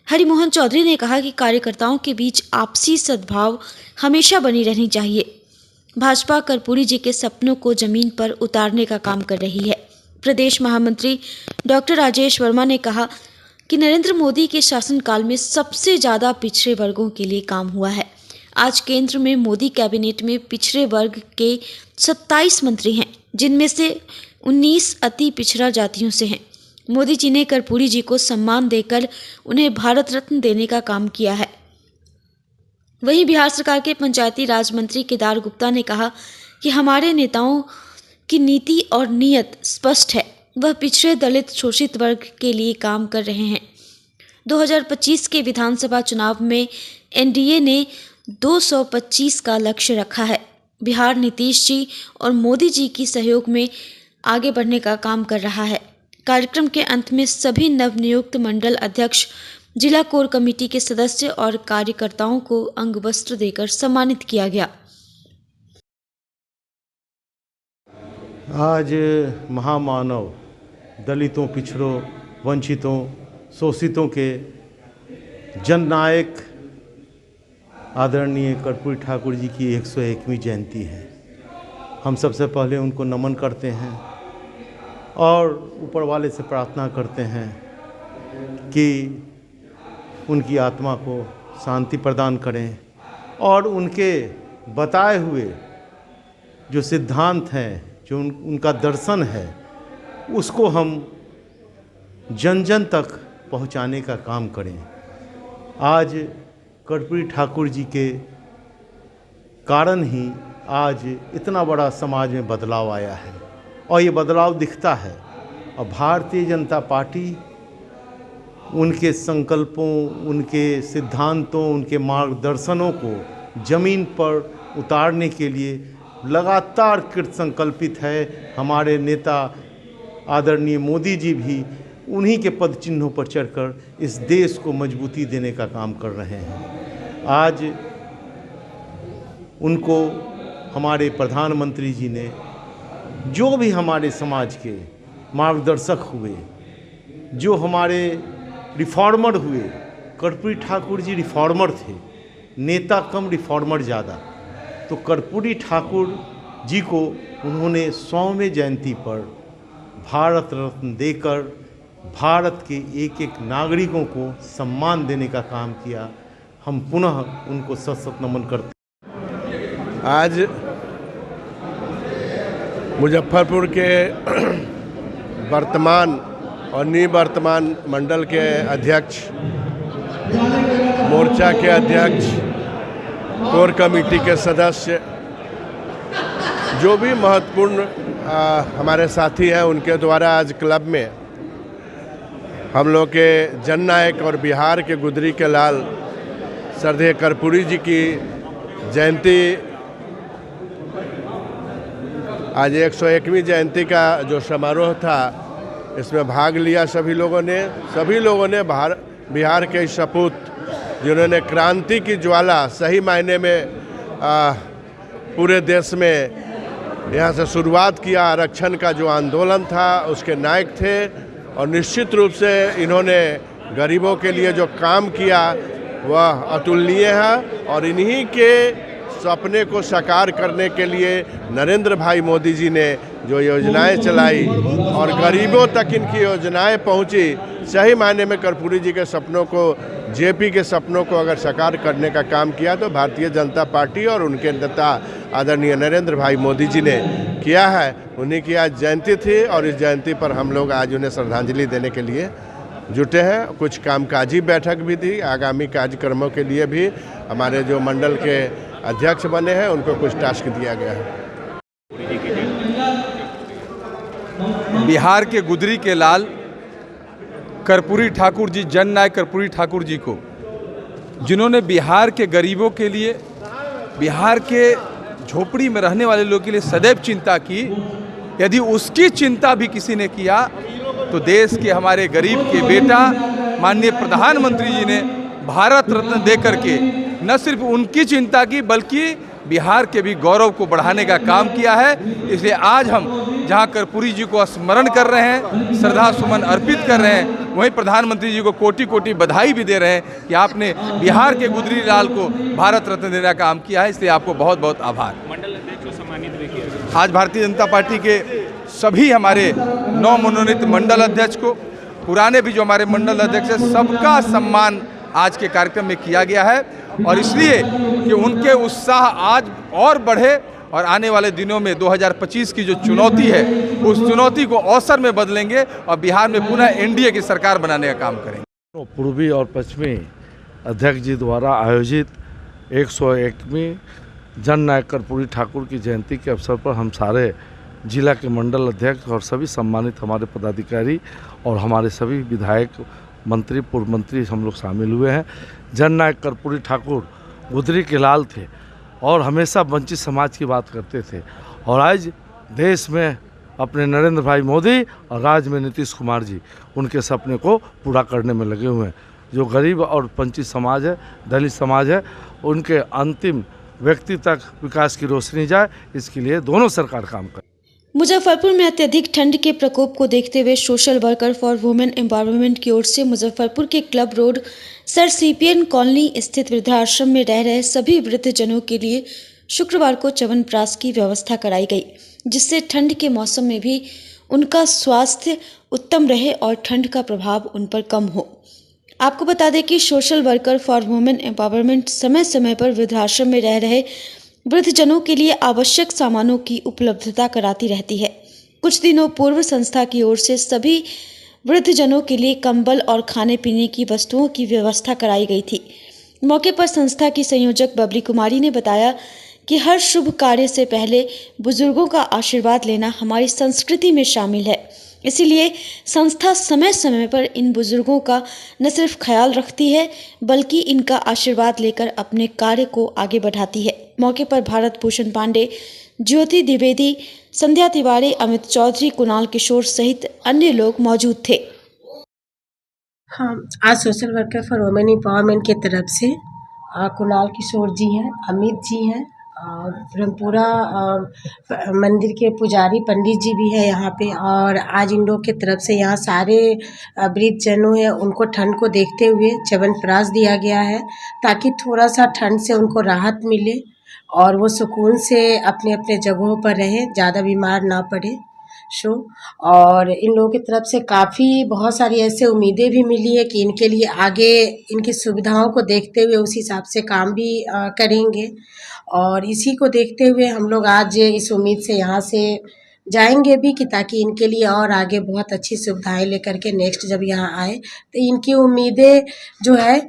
हरिमोहन चौधरी ने कहा कि कार्यकर्ताओं के बीच आपसी सद्भाव हमेशा बनी रहनी चाहिए। भाजपा कर्पूरी जी के सपनों को जमीन पर उतारने का काम कर रही है। प्रदेश महामंत्री डॉक्टर राजेश वर्मा ने कहा कि नरेंद्र मोदी के शासनकाल में सबसे ज़्यादा पिछड़े वर्गों के लिए काम हुआ है। आज केंद्र में मोदी कैबिनेट में पिछड़े वर्ग के 27 मंत्री हैं, जिनमें से 19 अति पिछड़ा जातियों से हैं। मोदी जी ने कर्पूरी जी को सम्मान देकर उन्हें भारत रत्न देने का काम किया है। वहीं बिहार सरकार के पंचायती राज मंत्री केदार गुप्ता ने कहा कि हमारे नेताओं की नीति और नीयत स्पष्ट है, वह पिछड़े दलित शोषित वर्ग के लिए काम कर रहे हैं। 2025 के विधानसभा चुनाव में एनडीए ने 225 का लक्ष्य रखा है। बिहार नीतीश जी और मोदी जी की सहयोग में आगे बढ़ने का काम कर रहा है। कार्यक्रम के अंत में सभी नवनियुक्त मंडल अध्यक्ष, जिला कोर कमेटी के सदस्य और कार्यकर्ताओं को अंगवस्त्र देकर सम्मानित किया गया। आज महामानव दलितों, पिछड़ों, वंचितों, शोषितों के जननायक आदरणीय कर्पूरी ठाकुर जी की 101वीं जयंती है। हम सबसे पहले उनको नमन करते हैं और ऊपर वाले से प्रार्थना करते हैं कि उनकी आत्मा को शांति प्रदान करें और उनके बताए हुए जो सिद्धांत हैं, जो उनका दर्शन है, उसको हम जन जन तक पहुंचाने का काम करें। आज कर्पूरी ठाकुर जी के कारण ही आज इतना बड़ा समाज में बदलाव आया है और ये बदलाव दिखता है। और भारतीय जनता पार्टी उनके संकल्पों, उनके सिद्धांतों, उनके मार्गदर्शनों को ज़मीन पर उतारने के लिए लगातार कृत संकल्पित है। हमारे नेता आदरणीय मोदी जी भी उन्हीं के पद चिन्हों पर चढ़कर इस देश को मजबूती देने का काम कर रहे हैं। आज उनको हमारे प्रधानमंत्री जी ने, जो भी हमारे समाज के मार्गदर्शक हुए, जो हमारे रिफॉर्मर हुए, कर्पूरी ठाकुर जी रिफॉर्मर थे, नेता कम रिफॉर्मर ज़्यादा। तो कर्पूरी ठाकुर जी को उन्होंने 100वें जयंती पर भारत रत्न देकर भारत के एक एक नागरिकों को सम्मान देने का काम किया। हम पुनः उनको सत सत नमन करते हैं। आज मुजफ्फरपुर के वर्तमान और निवर्तमान मंडल के अध्यक्ष, मोर्चा के अध्यक्ष, कोर कमेटी के सदस्य, जो भी महत्वपूर्ण हमारे साथी हैं, उनके द्वारा आज क्लब में हम लोग के जननायक और बिहार के गुदरी के लाल श्रद्धेय कर्पूरी जी की जयंती, आज 101वीं जयंती का जो समारोह था, इसमें भाग लिया सभी लोगों ने बिहार के सपूत, जिन्होंने क्रांति की ज्वाला सही मायने में पूरे देश में यहाँ से शुरुआत किया। आरक्षण का जो आंदोलन था, उसके नायक थे और निश्चित रूप से इन्होंने गरीबों के लिए जो काम किया वह अतुलनीय है। और इन्हीं के सपने को साकार करने के लिए नरेंद्र भाई मोदी जी ने जो योजनाएं चलाई और गरीबों तक इनकी योजनाएं पहुंची, सही मायने में कर्पूरी जी के सपनों को, जेपी के सपनों को अगर साकार करने का काम किया तो भारतीय जनता पार्टी और उनके नेता आदरणीय नरेंद्र भाई मोदी जी ने किया है। उन्हीं की आज जयंती थी और इस जयंती पर हम लोग आज उन्हें श्रद्धांजलि देने के लिए जुटे हैं। कुछ कामकाजी बैठक भी थी, आगामी कार्यक्रमों के लिए भी हमारे जो मंडल के अध्यक्ष बने हैं उनको कुछ टास्क दिया गया है। बिहार के गुदरी के लाल कर्पूरी ठाकुर जी, जननायक कर्पूरी ठाकुर जी को, जिन्होंने बिहार के गरीबों के लिए, बिहार के झोपड़ी में रहने वाले लोगों के लिए सदैव चिंता की। यदि उसकी चिंता भी किसी ने किया तो देश के हमारे गरीब के बेटा माननीय प्रधानमंत्री जी ने भारत रत्न दे करके न सिर्फ उनकी चिंता की बल्कि बिहार के भी गौरव को बढ़ाने का काम किया है। इसलिए आज हम जहां कर्पूरी जी को स्मरण कर रहे हैं, श्रद्धा सुमन अर्पित कर रहे हैं, वहीं प्रधानमंत्री जी को कोटि कोटि बधाई भी दे रहे हैं कि आपने बिहार के गुदरी लाल को भारत रत्न देने का काम किया है। इसलिए आपको बहुत बहुत आभार। मंडल अध्यक्ष को सम्मानित भी किया। आज भारतीय जनता पार्टी के सभी हमारे 9 मनोनीत मंडल अध्यक्ष को, पुराने भी जो हमारे मंडल अध्यक्ष हैं, सबका सम्मान आज के कार्यक्रम में किया गया है और इसलिए कि उनके उत्साह आज और बढ़े और आने वाले दिनों में 2025 की जो चुनौती है उस चुनौती को अवसर में बदलेंगे और बिहार में पुनः एनडीए की सरकार बनाने का काम करेंगे। पूर्वी और पश्चिमी अध्यक्ष जी द्वारा आयोजित 101वीं जननायक कर्पूरी ठाकुर की जयंती के अवसर पर हम सारे जिला के मंडल अध्यक्ष और सभी सम्मानित हमारे पदाधिकारी और हमारे सभी विधायक, मंत्री, पूर्व मंत्री हम लोग शामिल हुए हैं। जननायक कर्पूरी ठाकुर गुदरी के लाल थे और हमेशा वंचित समाज की बात करते थे और आज देश में अपने नरेंद्र भाई मोदी और राज्य में नीतीश कुमार जी उनके सपने को पूरा करने में लगे हुए हैं। जो गरीब और वंचित समाज है, दलित समाज है, उनके अंतिम व्यक्ति तक विकास की रोशनी जाए, इसके लिए दोनों सरकार काम करे। मुजफ्फरपुर में अत्यधिक ठंड के प्रकोप को देखते हुए social worker for women empowerment की ओर से मुजफ्फरपुर के club road sir CPN colony स्थित वृद्धाश्रम में रह रहे सभी वृद्धजनों के लिए शुक्रवार को च्यवनप्राश की व्यवस्था कराई गई, जिससे ठंड के मौसम में भी उनका स्वास्थ्य उत्तम रहे और ठंड का प्रभाव उन पर कम हो। आपको बता दें कि social worker for women empowerment समय समय पर वृद्धाश्रम में रह रहे वृद्धजनों के लिए आवश्यक सामानों की उपलब्धता कराती रहती है। कुछ दिनों पूर्व संस्था की ओर से सभी वृद्धजनों के लिए कंबल और खाने पीने की वस्तुओं की व्यवस्था कराई गई थी। मौके पर संस्था की संयोजक बबली कुमारी ने बताया कि हर शुभ कार्य से पहले बुजुर्गों का आशीर्वाद लेना हमारी संस्कृति में शामिल है। इसीलिए संस्था समय समय पर इन बुजुर्गों का न सिर्फ ख्याल रखती है बल्कि इनका आशीर्वाद लेकर अपने कार्य को आगे बढ़ाती है। मौके पर भारत भूषण पांडे, ज्योति द्विवेदी, संध्या तिवारी, अमित चौधरी, कुणाल किशोर सहित अन्य लोग मौजूद थे। हाँ, आज social worker for women empowerment की तरफ से कुणाल किशोर जी हैं, अमित जी हैं और ब्रह्मपुरा मंदिर के पुजारी पंडित जी भी है यहाँ पे। और आज इन लोग की तरफ से यहाँ सारे वृद्ध जनों हैं, उनको ठंड को देखते हुए च्यवनप्राश दिया गया है ताकि थोड़ा सा ठंड से उनको राहत मिले और वो सुकून से अपने अपने जगहों पर रहें, ज़्यादा बीमार ना पड़े। और इन लोगों की तरफ से काफ़ी बहुत सारी ऐसे उम्मीदें भी मिली है कि इनके लिए आगे इनकी सुविधाओं को देखते हुए उस हिसाब से काम भी करेंगे। और इसी को देखते हुए हम लोग आज इस उम्मीद से यहाँ से जाएंगे भी कि ताकि इनके लिए और आगे बहुत अच्छी सुविधाएं लेकर के नेक्स्ट जब यहाँ आए तो इनकी उम्मीदें जो है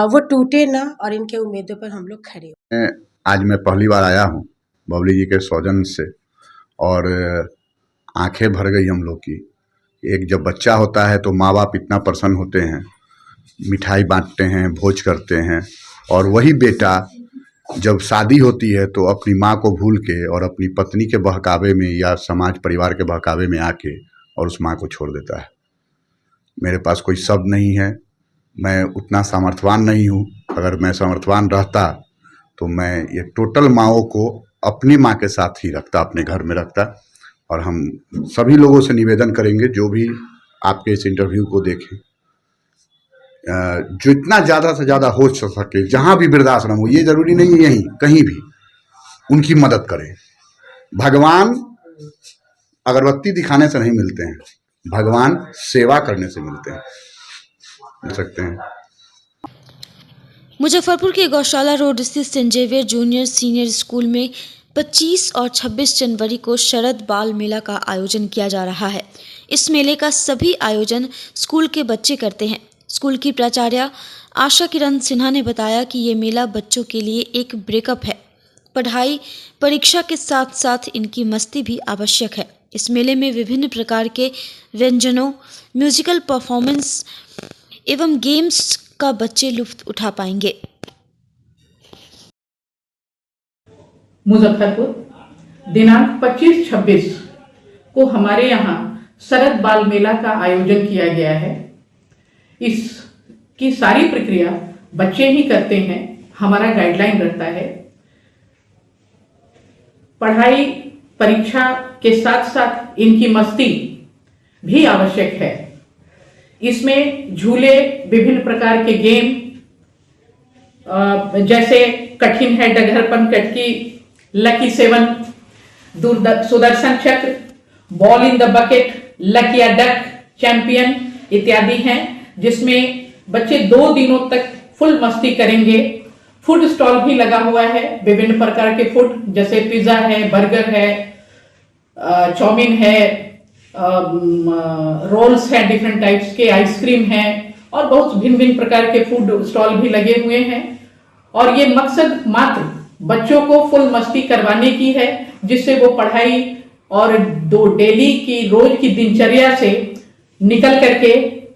वो टूटे ना और इनके उम्मीदों पर हम लोग खड़े हो। आज मैं पहली बार आया हूँ बबली जी के सौजन से और आंखें भर गई हम लोग की। एक जब बच्चा होता है तो माँ बाप इतना प्रसन्न होते हैं, मिठाई बांटते हैं, भोज करते हैं, और वही बेटा जब शादी होती है तो अपनी माँ को भूल के और अपनी पत्नी के बहकावे में या समाज परिवार के बहकावे में आके और उस माँ को छोड़ देता है। मेरे पास कोई शब्द नहीं है, मैं उतना सामर्थ्यवान नहीं हूँ। अगर मैं सामर्थ्यवान रहता तो मैं ये टोटल माँओं को अपनी माँ के साथ ही रखता, अपने घर में रखता। और हम सभी लोगों से निवेदन करेंगे जो भी आपके इस इंटरव्यू को देखें, जितना ज़्यादा से ज़्यादा हो सके जहाँ भी वृद्धाश्रम हो, ये ज़रूरी नहीं है यहीं, कहीं भी उनकी मदद करें। भगवान अगरबत्ती दिखाने से नहीं मिलते हैं, भगवान सेवा करने से मिलते हैं, मिल सकते हैं। मुजफ्फरपुर के गौशाला रोड स्थित Saint Xavier junior senior school में 25 और 26 जनवरी को शरद बाल मेला का आयोजन किया जा रहा है। इस मेले का सभी आयोजन स्कूल के बच्चे करते हैं। स्कूल की प्राचार्य आशा किरण सिन्हा ने बताया कि ये मेला बच्चों के लिए एक ब्रेकअप है। पढ़ाई परीक्षा के साथ साथ इनकी मस्ती भी आवश्यक है। इस मेले में विभिन्न प्रकार के व्यंजनों, म्यूजिकल परफॉर्मेंस एवं गेम्स का बच्चे लुत्फ उठा पाएंगे। मुजफ्फरपुर दिनांक 25-26 को हमारे यहाँ शरद बाल मेला का आयोजन किया गया है। इसकी सारी प्रक्रिया बच्चे ही करते हैं। हमारा गाइडलाइन रहता है पढ़ाई परीक्षा के साथ साथ इनकी मस्ती भी आवश्यक है। इसमें झूले, विभिन्न प्रकार के गेम जैसे कठिन है डगरपन कटकी, लकी 7, सुदर्शन चक्र, ball in the bucket, lucky duck, champion इत्यादि हैं, जिसमें बच्चे 2 दिनों तक फुल मस्ती करेंगे। फूड स्टॉल भी लगा हुआ है, विभिन्न प्रकार के फूड जैसे पिज्जा है, बर्गर है, चाउमीन है, रोल्स हैं डिफरेंट टाइप्स के, आइसक्रीम है और बहुत भिन्न भिन्न प्रकार के फूड स्टॉल भी लगे हुए हैं। और ये मकसद मात्र बच्चों को फुल मस्ती करवाने की है, जिससे वो पढ़ाई और डेली की रोज की दिनचर्या से निकल करके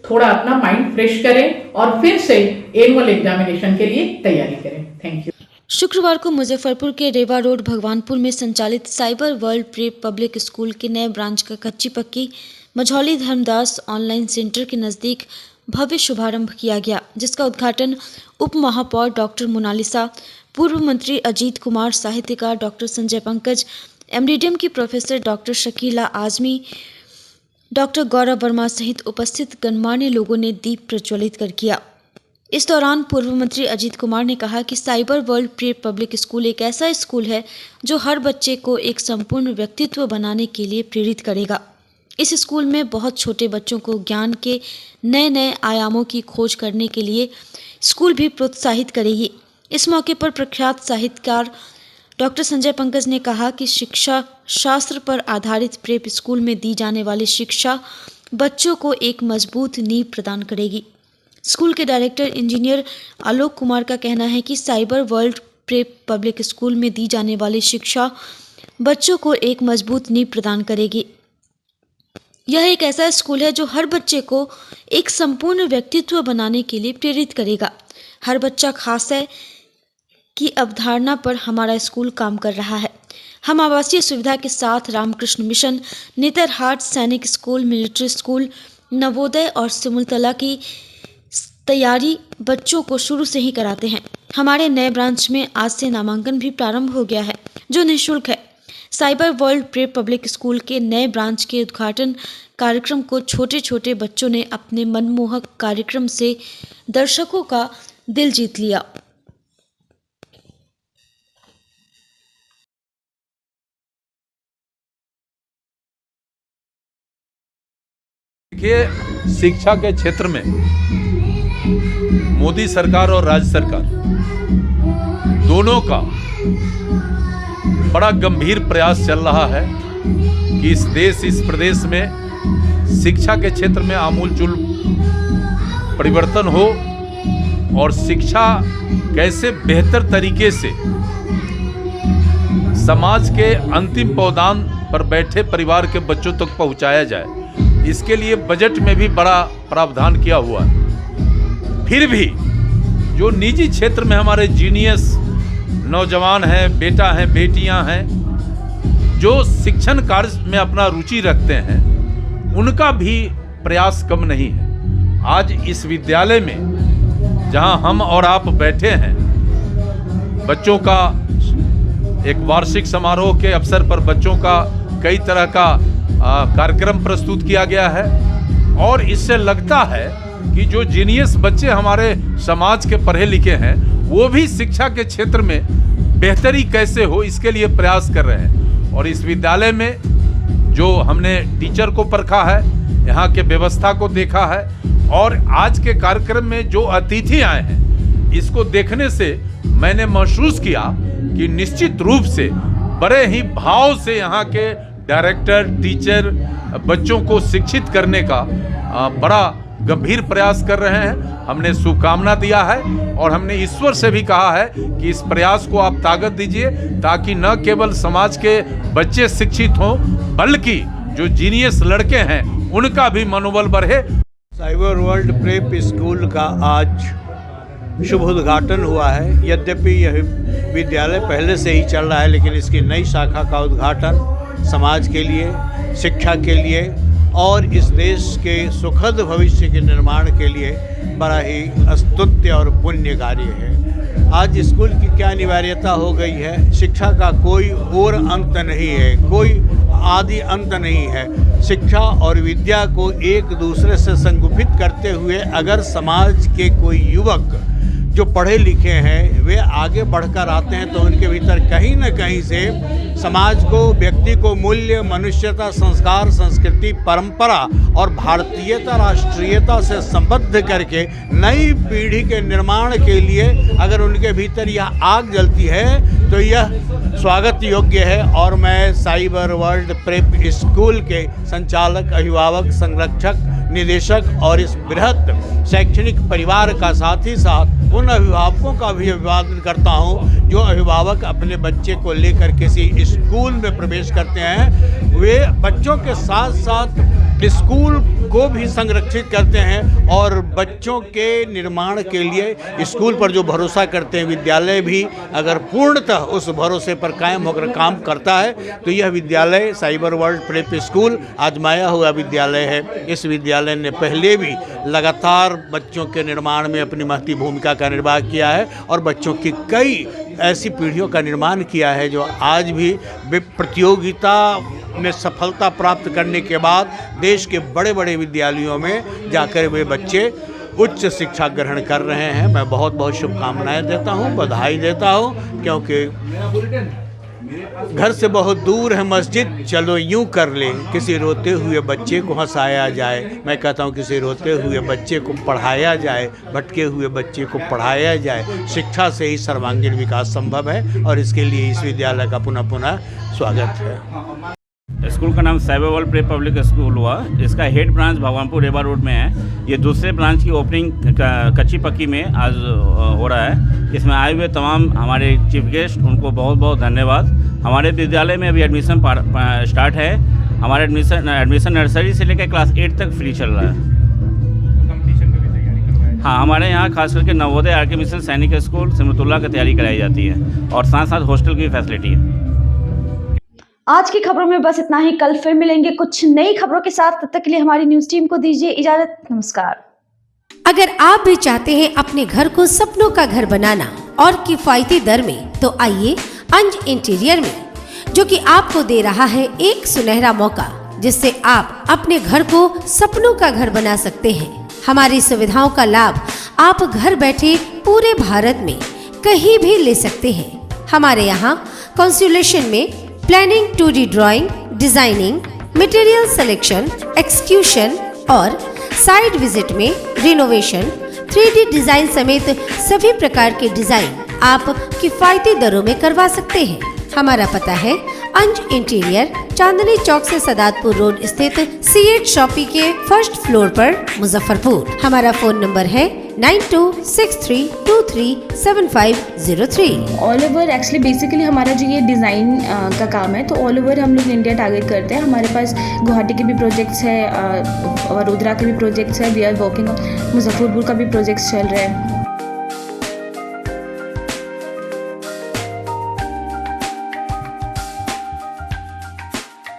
थोड़ा अपना माइंड फ्रेश करें और फिर से एनुअल एग्जामिनेशन के लिए तैयारी करें। Thank you. शुक्रवार को मुजफ्फरपुर के रेवा रोड भगवानपुर में संचालित cyber world prep public school के नए ब्रांच का कच्ची पक्की मझौली धर्मदास ऑनलाइन सेंटर के नज़दीक भव्य शुभारंभ किया गया, जिसका उद्घाटन उप महापौर डॉक्टर मोनालिसा, पूर्व मंत्री अजीत कुमार, साहित्यकार डॉक्टर संजय पंकज, एमडीडीएम की professor doctor Shakila Azmi, doctor Gaurav Verma सहित उपस्थित गणमान्य लोगों ने दीप प्रज्वलित कर किया। इस दौरान पूर्व मंत्री अजीत कुमार ने कहा कि cyber world prep public school एक ऐसा स्कूल है जो हर बच्चे को एक संपूर्ण व्यक्तित्व बनाने के लिए प्रेरित करेगा। इस स्कूल में बहुत छोटे बच्चों को ज्ञान के नए नए आयामों की खोज करने के लिए स्कूल भी प्रोत्साहित करेगी। इस मौके पर प्रख्यात साहित्यकार डॉक्टर संजय पंकज ने कहा कि शिक्षा शास्त्र पर आधारित प्रेप स्कूल में दी जाने वाली शिक्षा बच्चों को एक मजबूत नींव प्रदान करेगी। स्कूल के डायरेक्टर इंजीनियर आलोक कुमार का कहना है कि cyber world prep public school में दी जाने वाली शिक्षा बच्चों को एक मजबूत नींव प्रदान करेगी। यह एक ऐसा स्कूल है जो हर बच्चे को एक संपूर्ण व्यक्तित्व बनाने के लिए प्रेरित करेगा। हर बच्चा खास है की अवधारणा पर हमारा स्कूल काम कर रहा है। हम आवासीय सुविधा के साथ रामकृष्ण मिशन, नेतरहाट सैनिक स्कूल, मिलिट्री स्कूल, नवोदय और सिमुलतला की तैयारी बच्चों को शुरू से ही कराते हैं। हमारे नए ब्रांच में आज से नामांकन भी प्रारंभ हो गया है, जो निःशुल्क है। Cyber world prep public school के नए ब्रांच के उद्घाटन कार्यक्रम को छोटे छोटे बच्चों ने अपने मनमोहक कार्यक्रम से दर्शकों का दिल जीत लिया। देखिए, शिक्षा के क्षेत्र में मोदी सरकार और राज्य सरकार दोनों का बड़ा गंभीर प्रयास चल रहा है कि इस देश, इस प्रदेश में शिक्षा के क्षेत्र में आमूलचूल परिवर्तन हो और शिक्षा कैसे बेहतर तरीके से समाज के अंतिम पौधान पर बैठे परिवार के बच्चों तक पहुंचाया जाए। इसके लिए बजट में भी बड़ा प्रावधान किया हुआ है। फिर भी जो निजी क्षेत्र में हमारे जीनियस नौजवान हैं, बेटा हैं, बेटियां हैं, जो शिक्षण कार्य में अपना रुचि रखते हैं, उनका भी प्रयास कम नहीं है। आज इस विद्यालय में जहां हम और आप बैठे हैं, बच्चों का एक वार्षिक समारोह के अवसर पर बच्चों का कई तरह का कार्यक्रम प्रस्तुत किया गया है और इससे लगता है कि जो जीनियस बच्चे हमारे समाज के पढ़े लिखे हैं, वो भी शिक्षा के क्षेत्र में बेहतरी कैसे हो इसके लिए प्रयास कर रहे हैं। और इस विद्यालय में जो हमने टीचर को परखा है, यहाँ के व्यवस्था को देखा है और आज के कार्यक्रम में जो अतिथि आए हैं, इसको देखने से मैंने महसूस किया कि निश्चित रूप से बड़े ही भाव से यहाँ के डायरेक्टर, टीचर बच्चों को शिक्षित करने का बड़ा गंभीर प्रयास कर रहे हैं। हमने शुभकामना दिया है और हमने ईश्वर से भी कहा है कि इस प्रयास को आप ताकत दीजिए ताकि न केवल समाज के बच्चे शिक्षित हों, बल्कि जो जीनियस लड़के हैं उनका भी मनोबल बढ़े। साइबर वर्ल्ड प्रेप स्कूल का आज शुभ उद्घाटन हुआ है। यद्यपि यह विद्यालय पहले से ही चल रहा है, लेकिन इसकी नई शाखा का उद्घाटन समाज के लिए, शिक्षा के लिए और इस देश के सुखद भविष्य के निर्माण के लिए बड़ा ही स्तुत्य और पुण्य कार्य है। आज स्कूल की क्या अनिवार्यता हो गई है, शिक्षा का कोई और अंत नहीं है, कोई आदि अंत नहीं है। शिक्षा और विद्या को एक दूसरे से संगुफित करते हुए अगर समाज के कोई युवक जो पढ़े लिखे हैं वे आगे बढ़कर आते हैं तो उनके भीतर कहीं न कहीं से समाज को, व्यक्ति को मूल्य, मनुष्यता, संस्कार, संस्कृति, परंपरा और भारतीयता, राष्ट्रीयता से संबद्ध करके नई पीढ़ी के निर्माण के लिए अगर उनके भीतर यह आग जलती है तो यह स्वागत योग्य है। और मैं साइबर वर्ल्ड प्रेप स्कूल के संचालक, अभिभावक, संरक्षक, निदेशक और इस बृहत शैक्षणिक परिवार का साथ ही साथ उन अभिभावकों का भी अभिवादन करता हूं जो अभिभावक अपने बच्चे को लेकर किसी स्कूल में प्रवेश करते हैं। वे बच्चों के साथ साथ स्कूल को भी संरक्षित करते हैं और बच्चों के निर्माण के लिए स्कूल पर जो भरोसा करते हैं, विद्यालय भी अगर पूर्णतः उस भरोसे पर कायम होकर काम करता है तो यह विद्यालय साइबर वर्ल्ड प्रेप स्कूल आजमाया हुआ विद्यालय है। इस विद्यालय ने पहले भी लगातार बच्चों के निर्माण में अपनी महती भूमिका का निर्वाह किया है और बच्चों की कई ऐसी पीढ़ियों का निर्माण किया है जो आज भी प्रतियोगिता में सफलता प्राप्त करने के बाद देश के बड़े बड़े विद्यालयों में जाकर वे बच्चे उच्च शिक्षा ग्रहण कर रहे हैं। मैं बहुत बहुत शुभकामनाएं देता हूं, बधाई देता हूं, क्योंकि घर से बहुत दूर है मस्जिद, चलो यूं कर ले, किसी रोते हुए बच्चे को हंसाया जाए। मैं कहता हूं किसी रोते हुए बच्चे को पढ़ाया जाए, भटके हुए बच्चे को पढ़ाया जाए। शिक्षा से ही सर्वांगीण विकास संभव है और इसके लिए इस विद्यालय का पुनः पुनः स्वागत है। स्कूल का नाम cyber world prep public school हुआ। इसका हेड ब्रांच भगवानपुर रेवा रोड में है। ये दूसरे ब्रांच की ओपनिंग कच्ची पक्की में आज हो रहा है। इसमें आए हुए तमाम हमारे चीफ गेस्ट, उनको बहुत बहुत धन्यवाद। हमारे विद्यालय में अभी एडमिशन स्टार्ट है। हमारे एडमिशन नर्सरी से लेकर क्लास 8 तक फ्री चल रहा है। हाँ, हमारे यहाँ खास करके नवोदय आर.के. मिशन सैनिक स्कूल सिमरतुल्ला की तैयारी कराई जाती है और साथ साथ हॉस्टल की फैसिलिटी है। आज की खबरों में बस इतना ही। कल फिर मिलेंगे कुछ नई खबरों के साथ। तब तक के लिए हमारी न्यूज टीम को दीजिए इजाजत। नमस्कार। अगर आप भी चाहते हैं अपने घर को सपनों का घर बनाना और किफायती दर में, तो आइए अंज इंटीरियर में, जो कि आपको दे रहा है एक सुनहरा मौका, जिससे आप अपने घर को सपनों का घर बना सकते हैं। हमारी सुविधाओं का लाभ आप घर बैठे पूरे भारत में कहीं भी ले सकते हैं। हमारे यहाँ कंसुलेशन में planning, 2D drawing, designing, material selection, execution और साइट विजिट में रिनोवेशन, 3D डिजाइन समेत सभी प्रकार के डिजाइन आप किफायती दरों में करवा सकते हैं। हमारा पता है अंज इंटीरियर, चांदनी चौक से सदातपुर रोड स्थित C8 शॉपी के फर्स्ट फ्लोर पर, मुजफ्फरपुर। हमारा फोन नंबर है 9263237503। ऑल ओवर एक्चुअली बेसिकली हमारा जो ये डिज़ाइन का काम है, तो ऑल ओवर हम लोग इंडिया टारगेट करते हैं। हमारे पास गुवाहाटी के भी प्रोजेक्ट्स है, वडोदरा के भी प्रोजेक्ट्स है, वी आर वर्किंग, मुजफ्फरपुर का भी प्रोजेक्ट्स चल रहा है।